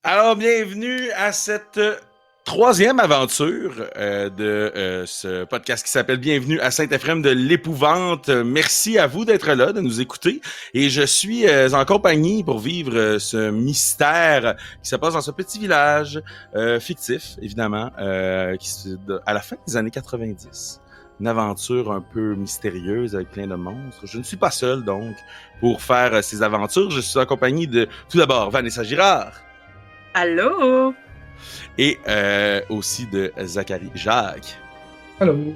Alors, bienvenue à cette troisième aventure de ce podcast qui s'appelle Bienvenue à Saint-Éphrem de l'Épouvante. Merci à vous d'être là, de nous écouter. Et je suis en compagnie pour vivre ce mystère qui se passe dans ce petit village fictif, évidemment, à la fin des années 90. Une aventure un peu mystérieuse avec plein de monstres. Je ne suis pas seul, donc, pour faire ces aventures. Je suis en compagnie de, tout d'abord, Vanessa Girard. Allô? Et aussi de Zachary Jacques. Allô?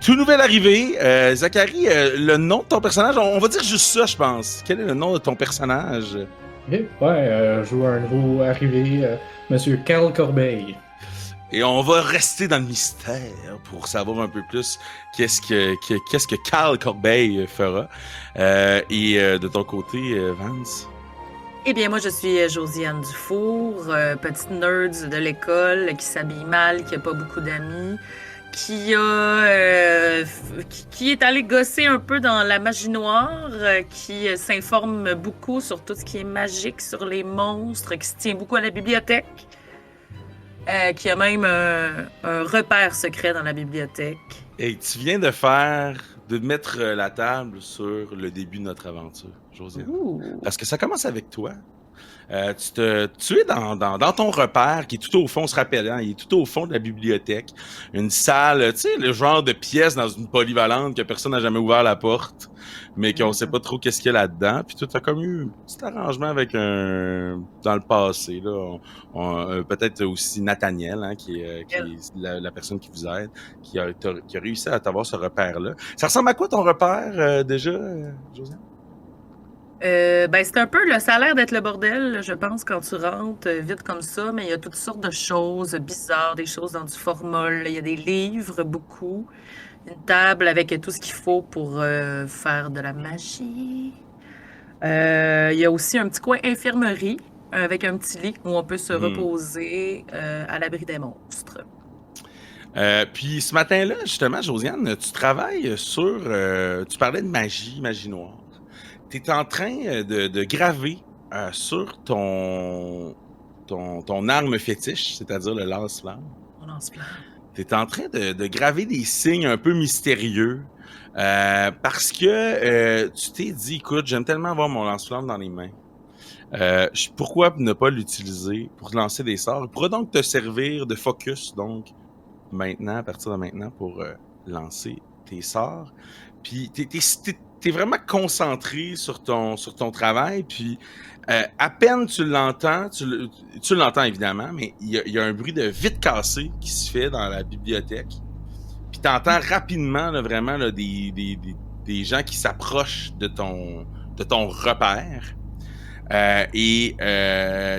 Tout nouvel arrivé, Zachary, le nom de ton personnage, on va dire juste ça, je pense. Quel est le nom de ton personnage? Okay. Je joue un nouveau arrivé, Monsieur Carl Corbeil. Et on va rester dans le mystère pour savoir un peu plus qu'est-ce que Carl Corbeil fera. Et de ton côté, Vance? Eh bien, moi, je suis Josiane Dufour, petite nerd de l'école qui s'habille mal, qui a pas beaucoup d'amis, qui est allé gosser un peu dans la magie noire, qui s'informe beaucoup sur tout ce qui est magique, sur les monstres, qui se tient beaucoup à la bibliothèque, qui a même un repère secret dans la bibliothèque. Et tu viens de mettre la table sur le début de notre aventure, Josiane. Parce que ça commence avec toi. Tu es dans ton repère qui est tout au fond, on se rappelle, hein, il est tout au fond de la bibliothèque. Une salle, tu sais, le genre de pièce dans une polyvalente que personne n'a jamais ouvert la porte, mais qu'on sait pas trop qu'est-ce qu'il y a là-dedans. Puis toi, t'as comme eu un petit arrangement avec dans le passé, là. Peut-être aussi Nathaniel, hein, qui est la personne qui vous aide, qui a réussi à t'avoir ce repère-là. Ça ressemble à quoi ton repère, déjà, Josiane? C'est un peu, ça a l'air d'être le bordel, je pense, quand tu rentres vite comme ça, mais il y a toutes sortes de choses bizarres, des choses dans du formol. Il y a des livres, beaucoup. Une table avec tout ce qu'il faut pour faire de la magie. Il y a aussi un petit coin infirmerie avec un petit lit où on peut se reposer à l'abri des monstres. Puis ce matin-là, justement, Josiane, tu travailles sur... tu parlais de magie noire. Tu es en train de graver sur ton arme fétiche, c'est-à-dire le lance-flamme. Mon lance-flamme. Tu es en train de graver des signes un peu mystérieux parce que tu t'es dit, écoute, j'aime tellement avoir mon lance-flamme dans les mains. Pourquoi ne pas l'utiliser pour lancer des sorts? Il pourra donc te servir de focus, donc, maintenant, à partir de maintenant, pour lancer tes sorts. Puis t'es vraiment concentré sur ton travail, puis à peine tu l'entends, tu l'entends évidemment, mais il y a un bruit de vitre cassée qui se fait dans la bibliothèque. Puis t'entends rapidement là, vraiment là, des gens qui s'approchent de ton repère. Et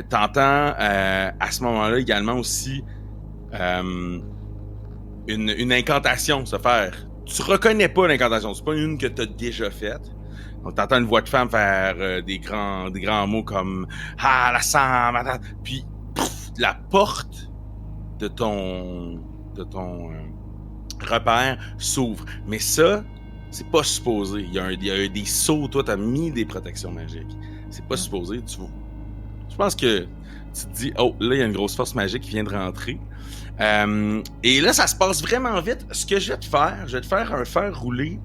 t'entends à ce moment-là également aussi une incantation se faire. Tu reconnais pas l'incantation, c'est pas une que t'as déjà faite. Donc t'entends une voix de femme faire des grands mots comme ah la sang, puis la porte de ton repère s'ouvre. Mais ça, c'est pas supposé. Il y a des sauts, toi t'as mis des protections magiques. C'est pas supposé. Je pense que tu te dis oh là il y a une grosse force magique qui vient de rentrer. Et là, ça se passe vraiment vite. Ce que je vais te faire rouler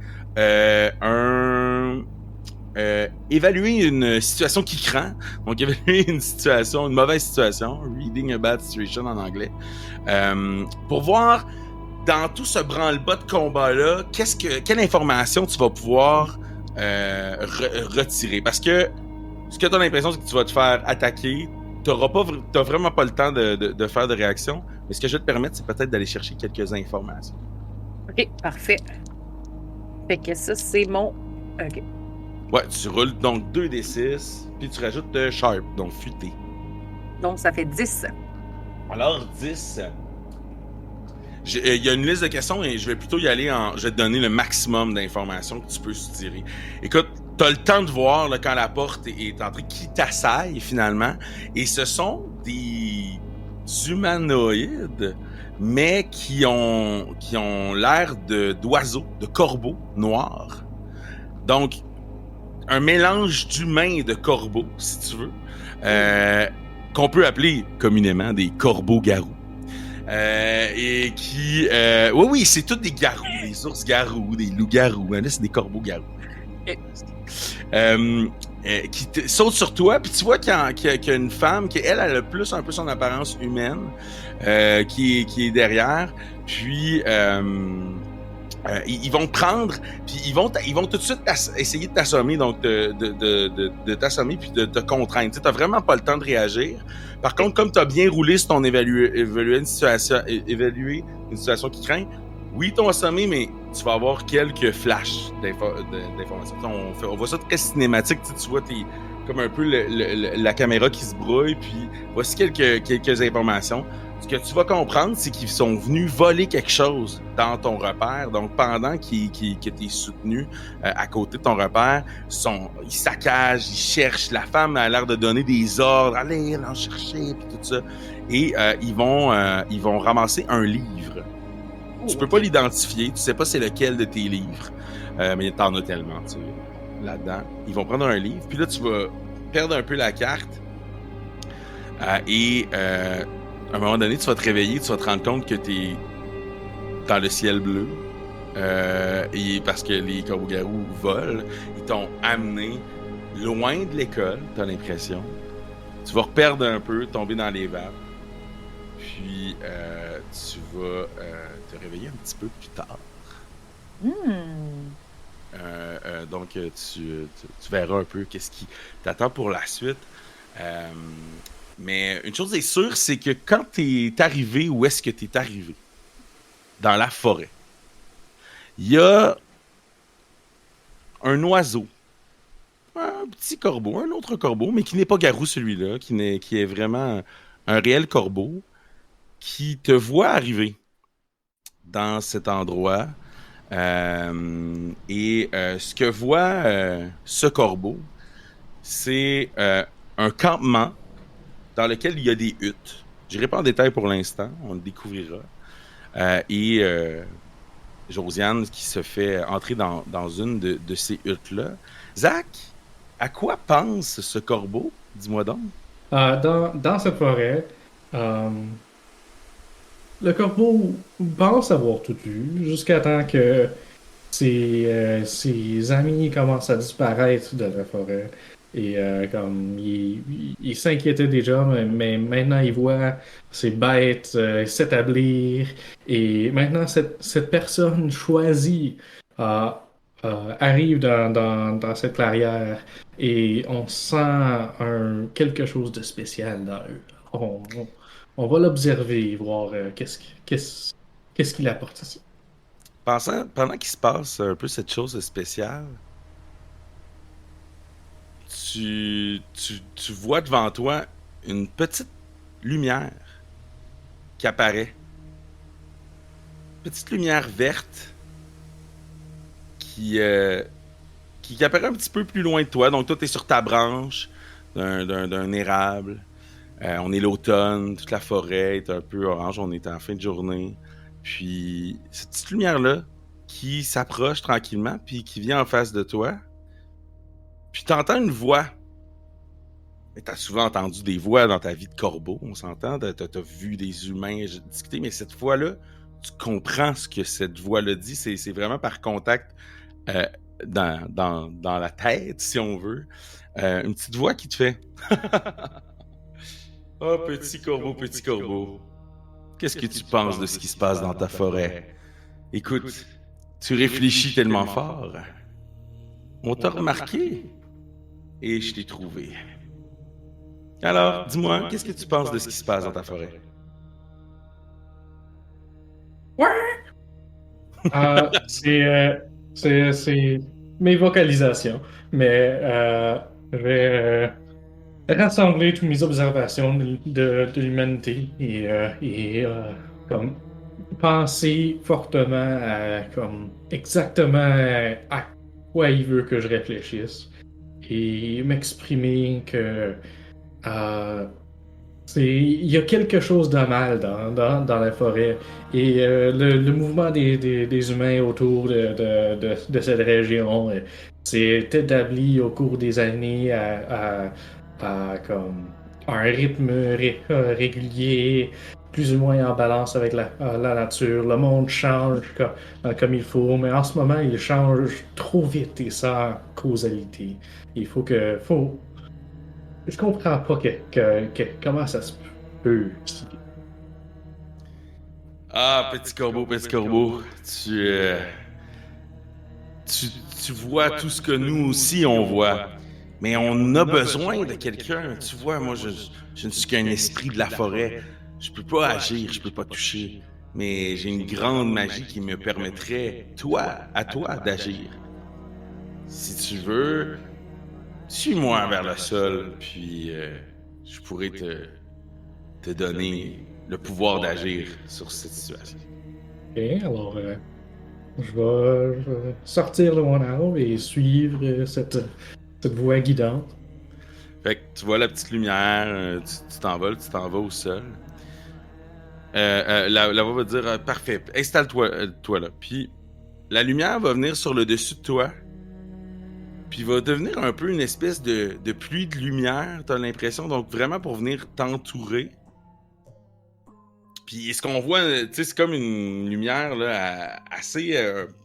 évaluer une situation qui craint. Donc, évaluer une mauvaise situation, reading a bad situation en anglais, pour voir dans tout ce branle-bas de combat-là, quelle information tu vas pouvoir retirer. Parce que ce que tu as l'impression, c'est que tu vas te faire attaquer. T'as vraiment pas le temps de faire de réaction. Mais ce que je vais te permettre, c'est peut-être d'aller chercher quelques informations. OK, parfait. Fait que ça, c'est mon... OK. Ouais, tu roules donc 2d6, puis tu rajoutes Sharp, donc futé. Donc, ça fait 10. Alors, 10. Il y a une liste de questions et je vais plutôt y aller je vais te donner le maximum d'informations que tu peux soutirer. Écoute, t'as le temps de voir là, quand la porte est entrée, qui t'assaille finalement. Et ce sont des humanoïdes, mais qui ont l'air d'oiseaux, de corbeaux noirs. Donc, un mélange d'humains et de corbeaux, si tu veux. qu'on peut appeler communément des corbeaux-garous. Et qui... oui, c'est tous des garous, des ours-garous, des loups-garous. Mais là, c'est des corbeaux-garous. Qui saute sur toi, puis tu vois qu'il y a une femme qui, elle, a le plus un peu son apparence humaine, qui est derrière, puis ils vont te prendre, puis ils vont tout de suite essayer de t'assommer, donc de t'assommer puis de te contraindre. Tu n'as vraiment pas le temps de réagir. Par contre, comme tu as bien roulé sur ton évaluer une situation qui craint, oui, ils t'ont assommé, mais tu vas avoir quelques flashs d'informations. On voit ça très cinématique. Tu vois, comme un peu la caméra qui se brouille, puis voici quelques informations. Ce que tu vas comprendre, c'est qu'ils sont venus voler quelque chose dans ton repère. Donc, pendant que tu es soutenu à côté de ton repère, ils saccagent, ils cherchent. La femme a l'air de donner des ordres. Allez en chercher, puis tout ça. Et ils vont ramasser un livre. Tu peux pas l'identifier, tu sais pas c'est lequel de tes livres, mais t'en as tellement, tu sais, là-dedans. Ils vont prendre un livre, puis là, tu vas perdre un peu la carte, et à un moment donné, tu vas te réveiller, tu vas te rendre compte que t'es dans le ciel bleu, et parce que les corbeaux-garous volent, ils t'ont amené loin de l'école, t'as l'impression. Tu vas reperdre un peu, tomber dans les vapes. Puis, tu vas te réveiller un petit peu plus tard. Donc, tu verras un peu qu'est-ce qui t'attend pour la suite. Mais une chose est sûre, c'est que quand tu es arrivé, où est-ce que tu es arrivé? Dans la forêt. Il y a un oiseau. Un petit corbeau, un autre corbeau, mais qui n'est pas garou celui-là, qui est vraiment un réel corbeau, qui te voit arriver dans cet endroit. Ce que voit ce corbeau, c'est un campement dans lequel il y a des huttes. Je n'irai pas en détail pour l'instant, on le découvrira. Josiane qui se fait entrer dans une de ces huttes-là. Zach, à quoi pense ce corbeau? Dis-moi donc. Dans cette forêt, le corbeau pense avoir tout vu jusqu'à temps que ses amis commencent à disparaître de la forêt. Et comme il s'inquiétait déjà, mais maintenant il voit ces bêtes s'établir. Et maintenant, cette personne choisie arrive dans cette clairière et on sent quelque chose de spécial dans eux. On va l'observer, voir qu'est-ce qu'il apporte ici. Pendant qu'il se passe un peu cette chose spéciale, tu vois devant toi une petite lumière qui apparaît. Petite lumière verte qui apparaît un petit peu plus loin de toi. Donc toi, tu es sur ta branche d'un érable. On est l'automne, toute la forêt est un peu orange, on est en fin de journée. Puis cette petite lumière-là qui s'approche tranquillement, puis qui vient en face de toi. Puis t'entends une voix. Et t'as souvent entendu des voix dans ta vie de corbeau, on s'entend. T'as vu des humains discuter, mais cette fois-là, tu comprends ce que cette voix-là dit. C'est vraiment par contact dans la tête, si on veut. Une petite voix qui te fait « Oh, petit corbeau, qu'est-ce que tu penses de ce qui se passe dans ta forêt? Écoute, tu réfléchis tellement fort. On t'a remarqué et je t'ai trouvé. Alors, dis-moi, qu'est-ce que tu penses de ce qui se passe dans ta forêt? » C'est mes vocalisations, mais je vais rassembler toutes mes observations de l'humanité et comme penser fortement à comme exactement à quoi il veut que je réfléchisse et m'exprimer que il y a quelque chose de mal dans la forêt et le mouvement des humains autour de cette région s'est établi au cours des années à comme un rythme régulier, plus ou moins en balance avec la nature. Le monde change comme il faut, mais en ce moment, il change trop vite et sans causalité. Il faut. Je comprends pas comment ça se peut. Ah, petit corbeau, tu, tu vois tout ce que nous aussi on voit. Mais on a besoin de quelqu'un. Tu vois, moi, je ne suis qu'un esprit de la forêt. Je peux pas agir, je peux pas toucher. Mais j'ai une grande magie qui me permettrait, à toi, d'agir. Si tu veux, suis-moi vers le sol, puis je pourrais te donner le pouvoir d'agir sur cette situation. Ok, alors je vais sortir de mon arbre et suivre cette voie guidante. Fait que tu vois la petite lumière, tu t'envoles, tu t'en vas au sol. La voix va dire parfait, installe-toi toi là. Puis la lumière va venir sur le dessus de toi. Puis va devenir un peu une espèce de pluie de lumière, t'as l'impression. Donc vraiment pour venir t'entourer. Puis ce qu'on voit, tu sais, c'est comme une lumière là, assez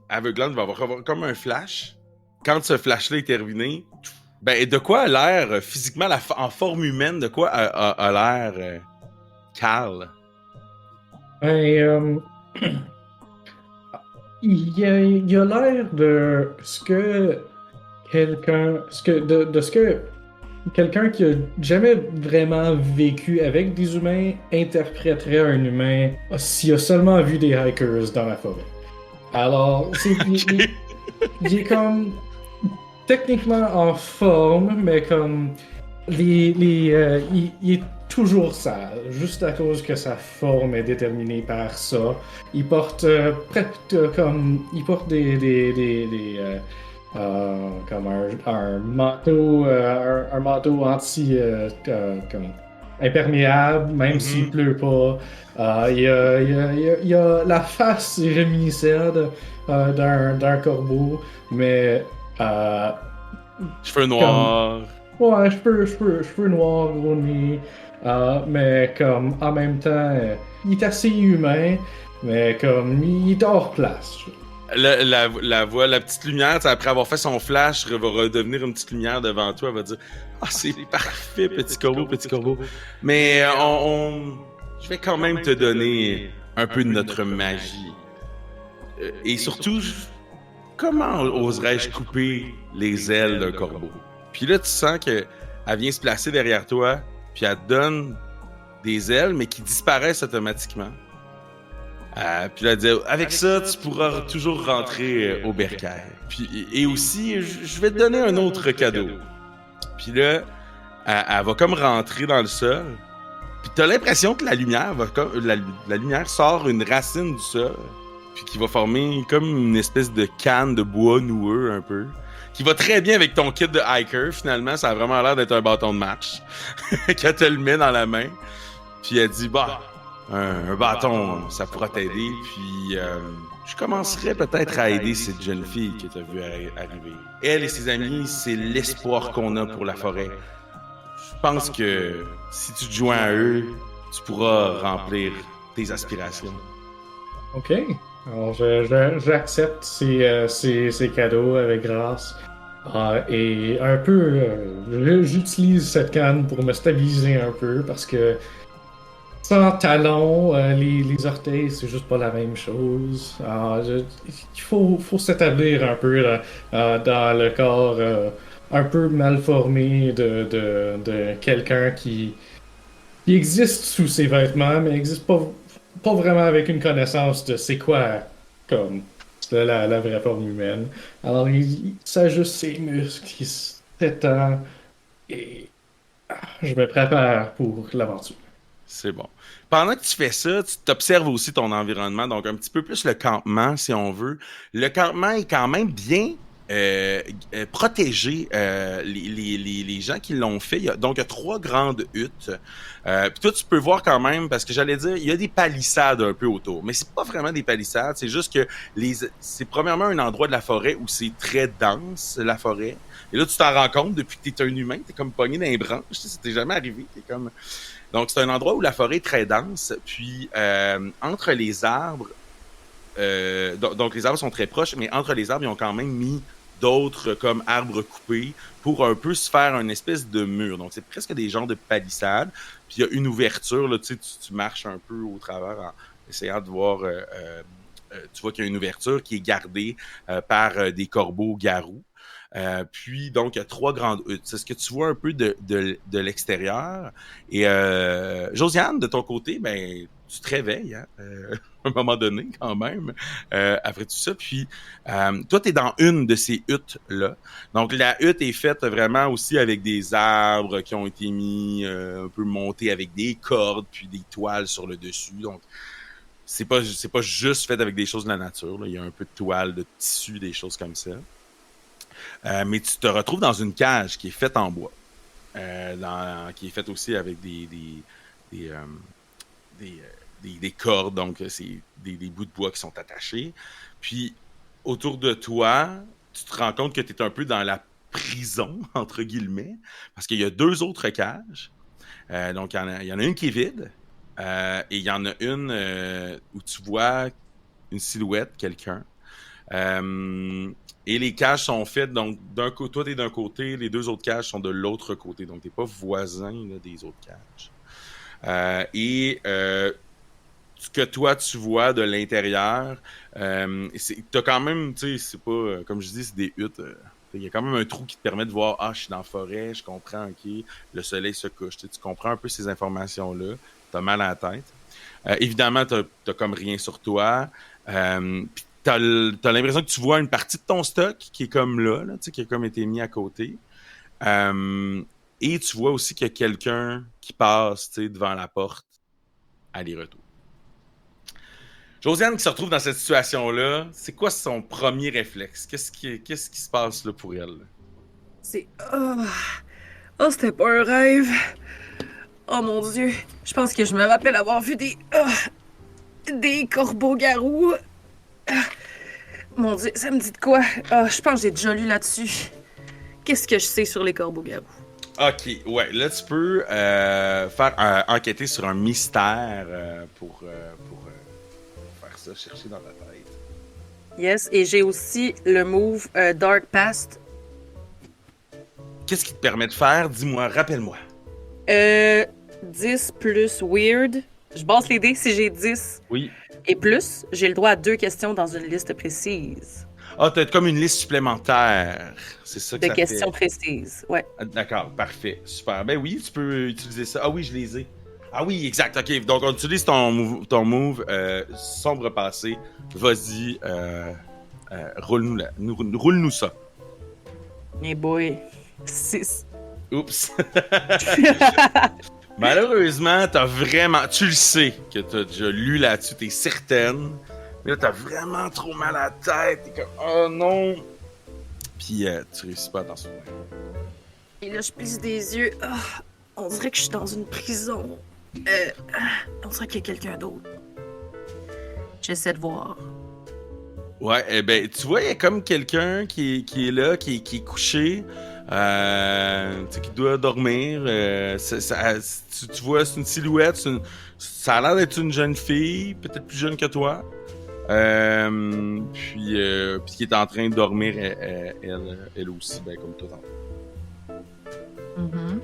aveuglante. Il va avoir comme un flash. Quand ce flash-là est terminé, ben de quoi a l'air physiquement, en forme humaine, de quoi a l'air Carl? Ben, il a l'air de ce que de ce que quelqu'un qui a jamais vraiment vécu avec des humains interpréterait un humain s'il a seulement vu des hikers dans la forêt. Alors, il est comme techniquement en forme, mais comme il est toujours sale, juste à cause que sa forme est déterminée par ça. Il porte il porte comme un manteau, un manteau comme imperméable, même s'il pleut pas. Il a la face réminiscente d'un corbeau, mais Cheveux noirs. ouais, cheveux noirs, gros nez. Mais comme en même temps, il est assez humain, mais comme il est hors place. La voix, la petite lumière, après avoir fait son flash, va redevenir une petite lumière devant toi. Elle va dire ah, c'est parfait, petit corbeau, petit corbeau. Mais je vais quand même te donner un peu de notre magie. Et surtout, comment oserais-je couper les ailes d'un corbeau? Puis là, tu sens qu'elle vient se placer derrière toi, puis elle te donne des ailes, mais qui disparaissent automatiquement. Puis là, elle dit, avec ça, tu pourras toujours rentrer au bercail. Puis, et aussi, je vais te donner un autre cadeau. Puis là, elle va comme rentrer dans le sol. Puis t'as l'impression que la lumière la lumière sort une racine du sol. Puis qui va former comme une espèce de canne de bois noueux un peu. Qui va très bien avec ton kit de hiker, finalement. Ça a vraiment l'air d'être un bâton de match. Quand elle le met dans la main. Puis elle dit, bah, un bâton, ça pourra t'aider. Puis je commencerai peut-être à aider cette jeune fille que tu as vue arriver. Elle et ses amis, c'est l'espoir qu'on a pour la forêt. Je pense que si tu te joins à eux, tu pourras remplir tes aspirations. Ok. Alors, j'accepte ces cadeaux avec grâce. Et un peu, j'utilise cette canne pour me stabiliser un peu parce que sans talons, les orteils, c'est juste pas la même chose. Il faut s'établir un peu dans le corps un peu mal formé de quelqu'un qui existe sous ses vêtements, mais n'existe pas vraiment avec une connaissance de c'est quoi comme la vraie forme humaine. Alors il s'ajuste ses muscles, il s'étend et je me prépare pour l'aventure. C'est bon. Pendant que tu fais ça, tu t'observes aussi ton environnement, donc un petit peu plus le campement, si on veut. Le campement est quand même bien protéger les gens qui l'ont fait. Donc, il y a 3 grandes huttes. Puis toi, tu peux voir quand même, parce que j'allais dire, il y a des palissades un peu autour. Mais c'est pas vraiment des palissades, c'est juste que c'est premièrement un endroit de la forêt où c'est très dense, la forêt. Et là, tu t'en rends compte depuis que t'es un humain, t'es comme pogné dans les branches, ça t'est jamais arrivé. T'es comme... Donc, c'est un endroit où la forêt est très dense. Puis, entre les arbres, donc les arbres sont très proches, mais entre les arbres, ils ont quand même mis d'autres comme arbres coupés pour un peu se faire une espèce de mur. Donc, c'est presque des genres de palissades. Puis, il y a une ouverture, là, tu sais, tu marches un peu au travers en essayant de voir... tu vois qu'il y a une ouverture qui est gardée par des corbeaux-garous. Puis, donc, il y a 3 grandes huttes. C'est ce que tu vois un peu de l'extérieur. Et Josiane, de ton côté, ben, tu te réveilles, hein, à un moment donné, quand même, après tout ça. Puis, toi, tu es dans une de ces huttes-là. Donc, la hutte est faite vraiment aussi avec des arbres qui ont été mis un peu montés avec des cordes, puis des toiles sur le dessus. Donc, c'est pas juste fait avec des choses de la nature, là. Il y a un peu de toile, de tissu, des choses comme ça. Mais tu te retrouves dans une cage qui est faite en bois, qui est faite aussi avec des cordes, donc c'est des bouts de bois qui sont attachés. Puis, autour de toi, tu te rends compte que tu es un peu dans la prison, entre guillemets, parce qu'il y a 2 autres cages. Donc, il y en a une qui est vide, et il y en a une où tu vois une silhouette, quelqu'un. Et les cages sont faites, donc toi t'es d'un côté, les 2 autres cages sont de l'autre côté, donc t'es pas voisin là, des autres cages. Ce que toi tu vois de l'intérieur, t'as quand même, tu sais, c'est pas, comme je dis, c'est des huttes. Il y a quand même un trou qui te permet de voir, je suis dans la forêt, je comprends, ok, le soleil se couche. Tu comprends un peu ces informations-là, t'as mal à la tête. Évidemment, t'as comme rien sur toi. Puis t'as l'impression que tu vois une partie de ton stock qui est comme là, tu sais, qui a comme été mis à côté. Et tu vois aussi qu'il y a quelqu'un qui passe, tu sais, devant la porte, aller-retour. Josiane qui se retrouve dans cette situation-là, c'est quoi son premier réflexe? Qu'est-ce qui se passe là pour elle? C'est... Oh, c'était pas un rêve. Oh mon Dieu. Je pense que je me rappelle avoir vu des corbeaux-garous. Mon Dieu, ça me dit de quoi? Je pense que j'ai déjà lu là-dessus. Qu'est-ce que je sais sur les corbeaux-garous? Ok, ouais, là tu peux faire enquêter sur un mystère pour faire ça, chercher dans ta tête. Yes, et j'ai aussi le move Dark Past. Qu'est-ce qui te permet de faire? Dis-moi, rappelle-moi. 10 plus Weird. Je base les dés si j'ai 10. Oui. Et plus, j'ai le droit à 2 questions dans une liste précise. Ah, t'as comme une liste supplémentaire. C'est ça que de ça questions fait. précises, ouais. D'accord, parfait. Super. Ben oui, tu peux utiliser ça. Ah oui, je les ai. Ah oui, exact. OK, donc on utilise ton move sombre passé. Vas-y, roule-nous ça. Mais boy, 6. Oups. Malheureusement, tu le sais que t'as déjà lu là-dessus, t'es certaine. Mais là, t'as vraiment trop mal à la tête. T'es comme, oh non. Puis tu réussis pas à t'en souvenir. Et là, je plisse des yeux. On dirait que je suis dans une prison. On dirait qu'il y a quelqu'un d'autre. J'essaie de voir. Ouais, eh ben, tu vois, il y a comme quelqu'un qui est là, qui est couché, qui doit dormir. Tu vois, c'est une silhouette. Ça a l'air d'être une jeune fille, peut-être plus jeune que toi. Puis qui est en train de dormir, elle aussi, ben, comme toi. Mm-hmm.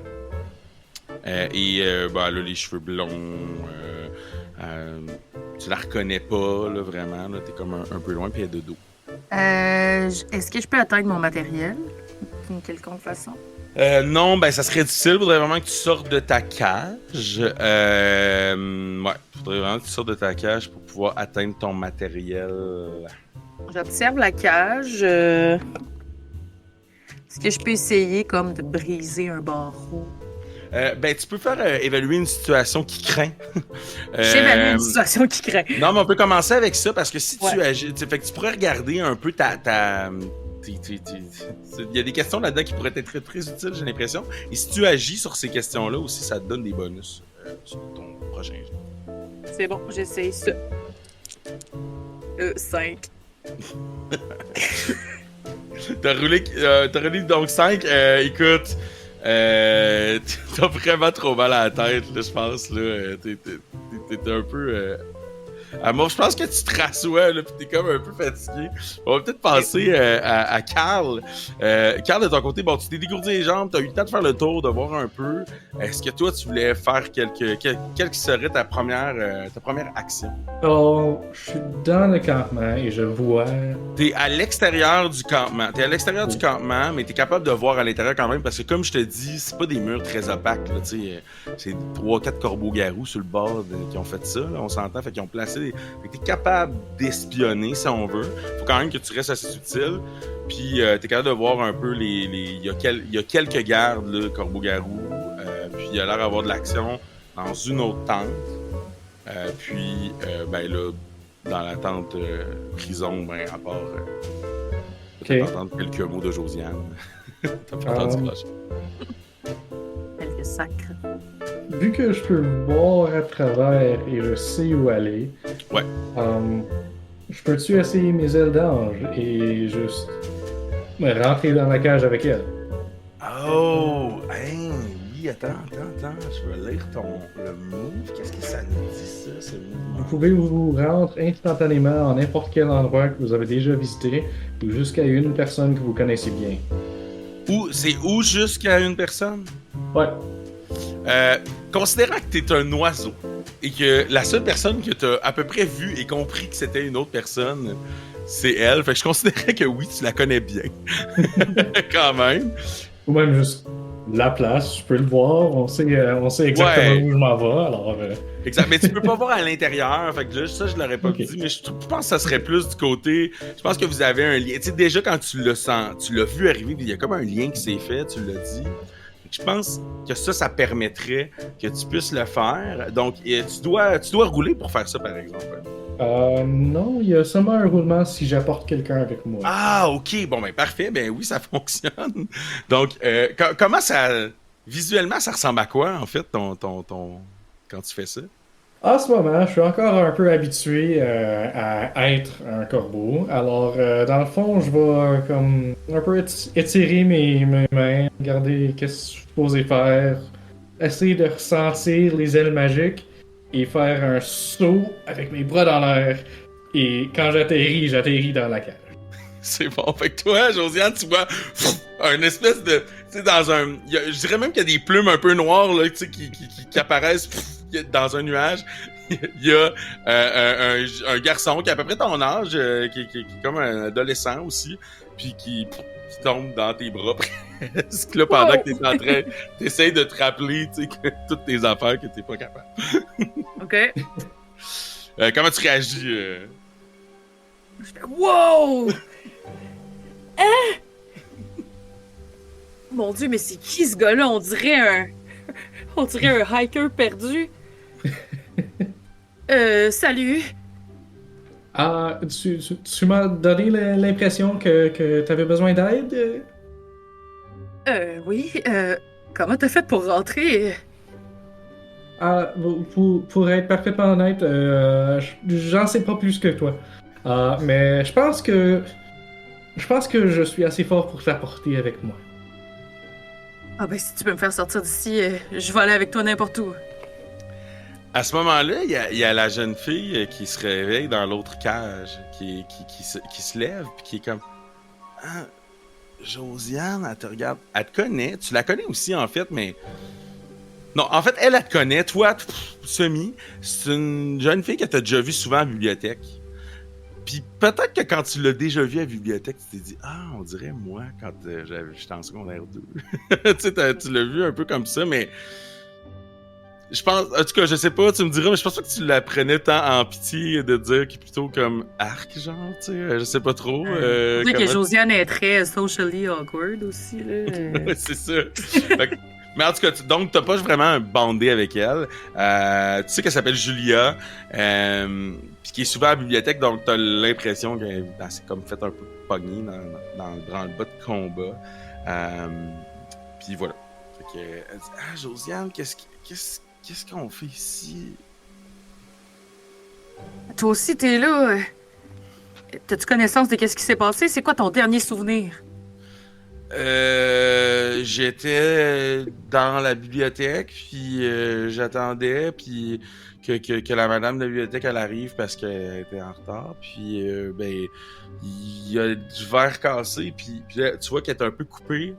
Elle a les cheveux blonds. Tu la reconnais pas, là, vraiment. Là, t'es comme un peu loin, puis elle est de dos. Est-ce que je peux atteindre mon matériel d'une quelconque façon? Non, ben ça serait difficile. Faudrait vraiment que tu sortes de ta cage. Ouais, faudrait vraiment que tu sortes de ta cage pour pouvoir atteindre ton matériel. J'observe la cage. Est-ce que je peux essayer comme de briser un barreau? Ben, tu peux faire évaluer une situation qui craint. J'évalue une situation qui craint. Non, mais on peut commencer avec ça parce que si Ouais. tu agis, fait que tu pourrais regarder un peu Il y a des questions là-dedans qui pourraient être très, très utiles, j'ai l'impression. Et si tu agis sur ces questions-là aussi, ça te donne des bonus sur ton prochain jeu. C'est bon, j'essaye ça. 5. T'as roulé donc 5. Écoute, t'as vraiment trop mal à la tête, là, je pense. Là, t'es un peu... moi, je pense que tu te rassois, là, pis t'es comme un peu fatigué. On va peut-être passer à Carl. Carl, de ton côté, bon, tu t'es dégourdi les jambes, t'as eu le temps de faire le tour, de voir un peu. Est-ce que toi, tu voulais faire quelle serait ta première action? Oh, je suis dans le campement et je vois... T'es à l'extérieur du campement. T'es à l'extérieur du campement, mais t'es capable de voir à l'intérieur quand même, parce que comme je te dis, c'est pas des murs très opaques, là, tu sais. C'est 3-4 corbeaux-garous sur le bord qui ont fait ça, là, on s'entend, fait qu'ils ont placé... Fait que t'es capable d'espionner, si on veut. Faut quand même que tu restes assez subtil. Puis t'es capable de voir un peu il y a quelques gardes, là, corbeaux-garous. Puis il y a l'air d'avoir de l'action dans une autre tente. Puis, ben là, dans la tente prison, ben, à part... Okay. T'as pas entendre quelques mots de Josiane. T'as pas entendu cloche. Quelques sacres. Vu que je peux le voir à travers et je sais où aller, Ouais. Je peux-tu essayer mes ailes d'ange et juste rentrer dans la cage avec elle? Oh! Hein, oui, attends. Je vais lire le move. Qu'est-ce que ça nous dit, ça, ce mouvement? Vous pouvez vous rendre instantanément en n'importe quel endroit que vous avez déjà visité ou jusqu'à une personne que vous connaissez bien. C'est où jusqu'à une personne? Ouais. Considérant que t'es un oiseau et que la seule personne que t'as à peu près vue et compris que c'était une autre personne, c'est elle, fait que je considérais que oui, tu la connais bien. Quand même. Ou même juste la place, je peux le voir, on sait exactement où je m'en vais, alors... Exact, mais tu peux pas voir à l'intérieur, fait que là, ça je l'aurais pas dit, mais je pense que ça serait plus du côté, je pense que vous avez un lien, tu sais, déjà quand tu l'as vu arriver, il y a comme un lien qui s'est fait, tu l'as dit. Je pense que ça permettrait que tu puisses le faire. Donc, tu dois rouler pour faire ça, par exemple. Non, il y a seulement un roulement si j'apporte quelqu'un avec moi. Ah, ok. Bon, ben parfait. Ben oui, ça fonctionne. Donc, comment ça... Visuellement, ça ressemble à quoi, en fait, ton quand tu fais ça? En ce moment, je suis encore un peu habitué à être un corbeau. Alors, dans le fond, je vais comme un peu étirer mes mains, regarder qu'est-ce que je suis supposé faire, essayer de ressentir les ailes magiques et faire un saut avec mes bras dans l'air. Et quand j'atterris dans la cage. C'est bon. Fait que toi, Josiane, tu vois un espèce de... Tu sais, dans un... je dirais même qu'il y a des plumes un peu noires, là, tu sais, qui apparaissent dans un nuage. Il y a un garçon qui a à peu près ton âge, qui est comme un adolescent aussi, puis qui tombe dans tes bras presque, là, pendant que t'es en train... T'essayes de te rappeler, tu sais, toutes tes affaires que t'es pas capable. OK. Comment tu réagis? Je fais wow! Hein? Mon Dieu, mais c'est qui ce gars-là? On dirait un hiker perdu. Salut. Ah, tu m'as donné l'impression que t'avais besoin d'aide? Oui. Comment t'as fait pour rentrer? Ah, pour être parfaitement honnête, j'en sais pas plus que toi. Mais je pense que je suis assez fort pour t'apporter avec moi. Ah ben si tu peux me faire sortir d'ici, je vais aller avec toi n'importe où. À ce moment-là, il y a la jeune fille qui se réveille dans l'autre cage, qui se lève, puis qui est comme... Ah, Josiane, elle te regarde. Elle te connaît. Tu la connais aussi, en fait, mais... Non, en fait, elle te connaît. Toi, semi, c'est une jeune fille que tu as déjà vue souvent à la bibliothèque. Puis peut-être que quand tu l'as déjà vue à la bibliothèque, tu t'es dit « Ah, on dirait moi, quand j'étais en secondaire 2. » Tu sais, tu l'as vu un peu comme ça, mais... Je pense, en tout cas, je sais pas, tu me diras, mais je pense pas que tu la prenais tant en pitié de dire qu'il est plutôt comme arc, genre, tu sais, je sais pas trop. C'est vrai que Josiane est très socially awkward aussi, là. Ouais, c'est ça. Mais en tout cas, donc t'as pas vraiment bondé avec elle. Tu sais qu'elle s'appelle Julia, puis qui est souvent à la bibliothèque, donc t'as l'impression qu'elle s'est comme fait un peu pogner dans le branle-bas de combat. Puis voilà. Fait que, elle dit, ah, Josiane, qu'est-ce qu'on fait ici? Toi aussi, t'es là. T'as-tu connaissance de qu'est-ce qui s'est passé? C'est quoi ton dernier souvenir? J'étais dans la bibliothèque, puis j'attendais, puis que la madame de la bibliothèque elle arrive parce qu'elle était en retard, puis ben il y a du verre cassé, puis là, tu vois qu'elle est un peu coupée.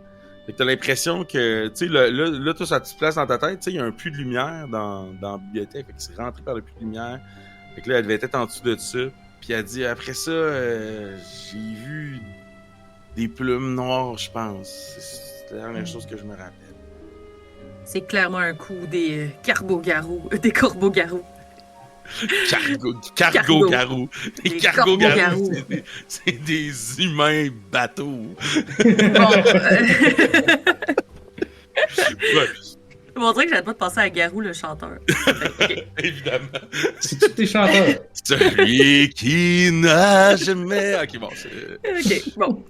Fait que t'as l'impression que, tu sais, là, toi, ça te place dans ta tête, tu sais, il y a un puits de lumière dans la bibliothèque, fait que c'est rentré par le puits de lumière. Fait que là, elle devait être en dessous de ça, puis elle dit, après ça, j'ai vu des plumes noires, je pense. C'est la dernière chose que je me rappelle. C'est clairement un coup des carbo-garous. Des corbeaux-garous. Cargo-garous. Des Les cargo-garous, corbeaux-garous. c'est des humains bateaux. Bon, Ouais, on dirait que j'arrête pas de penser à Garou, le chanteur. Ok. évidemment. C'est tous tes chanteurs. Celui qui n'a jamais... Ok, bon, c'est... Ok, bon.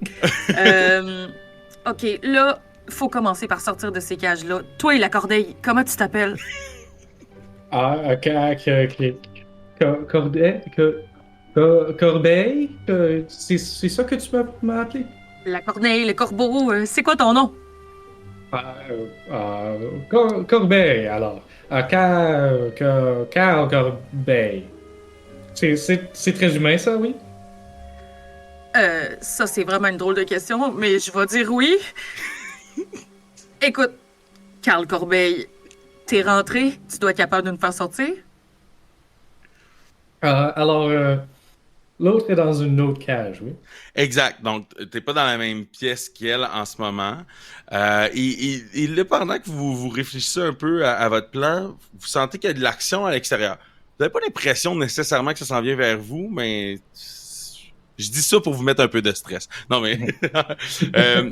Ok, là, faut commencer par sortir de ces cages-là. Toi et la cordeille, comment tu t'appelles? Ah, ok, Corbeille? C'est ça que tu m'as appelé? La corneille, le corbeau, c'est quoi ton nom? Corbeille, alors. Carl Corbeille. C'est très humain, ça, oui? Ça, c'est vraiment une drôle de question, mais je vais dire oui. Écoute, Carl Corbeil, t'es rentré, tu dois être capable de nous faire sortir? Alors, l'autre est dans une autre cage, oui. Exact. Donc, t'es pas dans la même pièce qu'elle en ce moment. Et là, pendant que vous réfléchissez un peu à votre plan, vous sentez qu'il y a de l'action à l'extérieur. Vous n'avez pas l'impression nécessairement que ça s'en vient vers vous, mais je dis ça pour vous mettre un peu de stress. Non, mais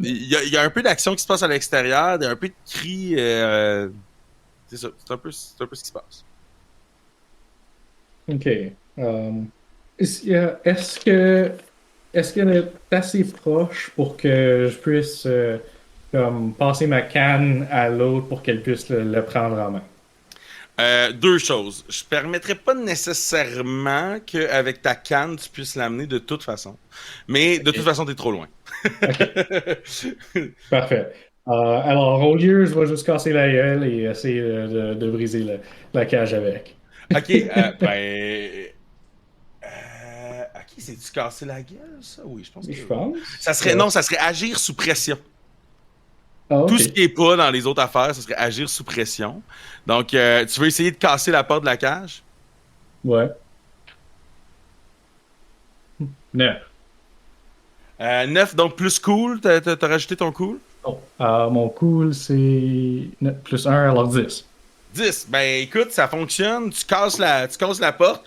il y a un peu d'action qui se passe à l'extérieur, il y a un peu de cris. C'est ça. C'est un peu ce qui se passe. OK. Est-ce qu'elle est assez proche pour que je puisse comme passer ma canne à l'autre pour qu'elle puisse le prendre en main? Deux choses. Je permettrais pas nécessairement qu'avec ta canne, tu puisses l'amener de toute façon. Mais de toute façon, t'es trop loin. Parfait. Alors, au lieu, je vais juste casser la gueule et essayer de briser la cage avec. OK, OK, c'est-tu casser la gueule, ça? Oui, je pense que Je oui. pense. Ça serait, non, ça serait agir sous pression. Ah, Tout ok. ce qui est pas dans les autres affaires, ça serait agir sous pression. Donc, tu veux essayer de casser la porte de la cage? Ouais. Neuf. 9, donc plus cool. T'as rajouté ton cool? Oh. Mon cool, c'est plus 1, alors 10. 10. Ben, écoute, ça fonctionne. Tu casses la porte.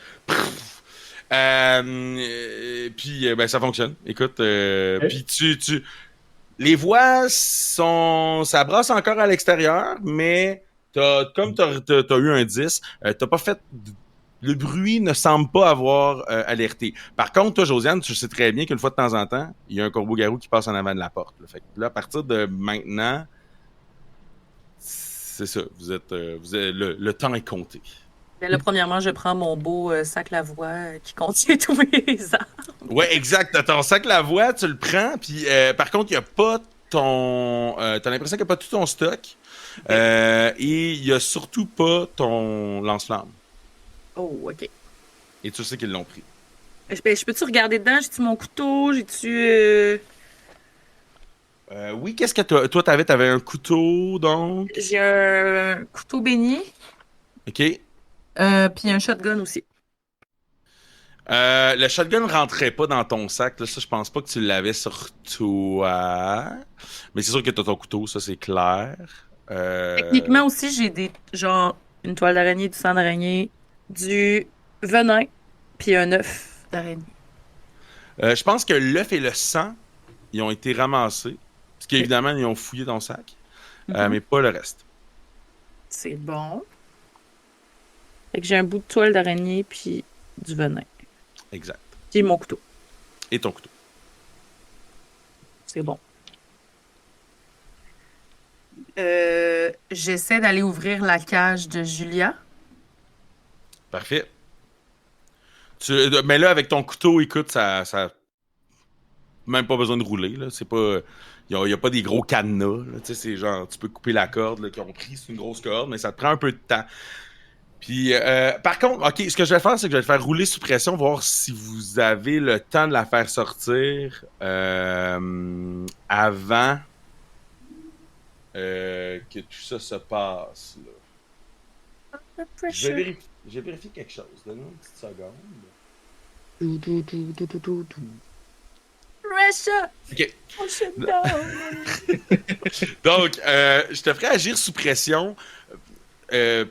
Puis, ben, ça fonctionne. Écoute, puis les voix ça brasse encore à l'extérieur, mais comme t'as eu un 10, t'as pas fait... Le bruit ne semble pas avoir alerté. Par contre, toi, Josiane, tu sais très bien qu'une fois de temps en temps, il y a un corbeau-garou qui passe en avant de la porte. Là. Fait que là, à partir de maintenant, c'est ça. Le temps est compté. Ben là, premièrement, je prends mon beau sac Lavoie qui contient tous mes armes. Ouais, exact. T'as ton sac Lavoie, tu le prends, puis par contre, il n'y a pas ton... t'as l'impression qu'il n'y a pas tout ton stock. Et il n'y a surtout pas ton lance-flamme. Oh, OK. Et tu sais qu'ils l'ont pris. Je peux-tu regarder dedans? J'ai-tu mon couteau? J'ai-tu... Oui, qu'est-ce que toi, t'avais un couteau, donc? J'ai un couteau béni, OK. puis un shotgun aussi. Le shotgun rentrait pas dans ton sac. Là, ça, je pense pas que tu l'avais sur toi. Mais c'est sûr que t'as ton couteau, ça, c'est clair. Techniquement aussi, j'ai genre une toile d'araignée, du sang d'araignée, du venin, puis un œuf d'araignée. Je pense que l'œuf et le sang, ils ont été ramassés. Parce qu'évidemment, ils ont fouillé ton sac. Mais pas le reste. C'est bon. Fait que j'ai un bout de toile d'araignée puis du venin. Exact. Puis mon couteau. Et ton couteau. C'est bon. J'essaie d'aller ouvrir la cage de Julia. Parfait. Mais là, avec ton couteau, écoute, ça même pas besoin de rouler. Là. C'est pas. Il n'y a pas des gros cadenas. Là. Tu sais, c'est genre, tu peux couper la corde là, qu'ils ont pris, c'est une grosse corde, mais ça te prend un peu de temps. Puis, par contre, OK, ce que je vais faire, c'est que je vais te faire rouler sous pression, voir si vous avez le temps de la faire sortir avant que tout ça se passe. Là. Je vais vérifier quelque chose. Donne-moi une petite seconde. Pressure! OK. Oh, shut down. Donc, je te ferai agir sous pression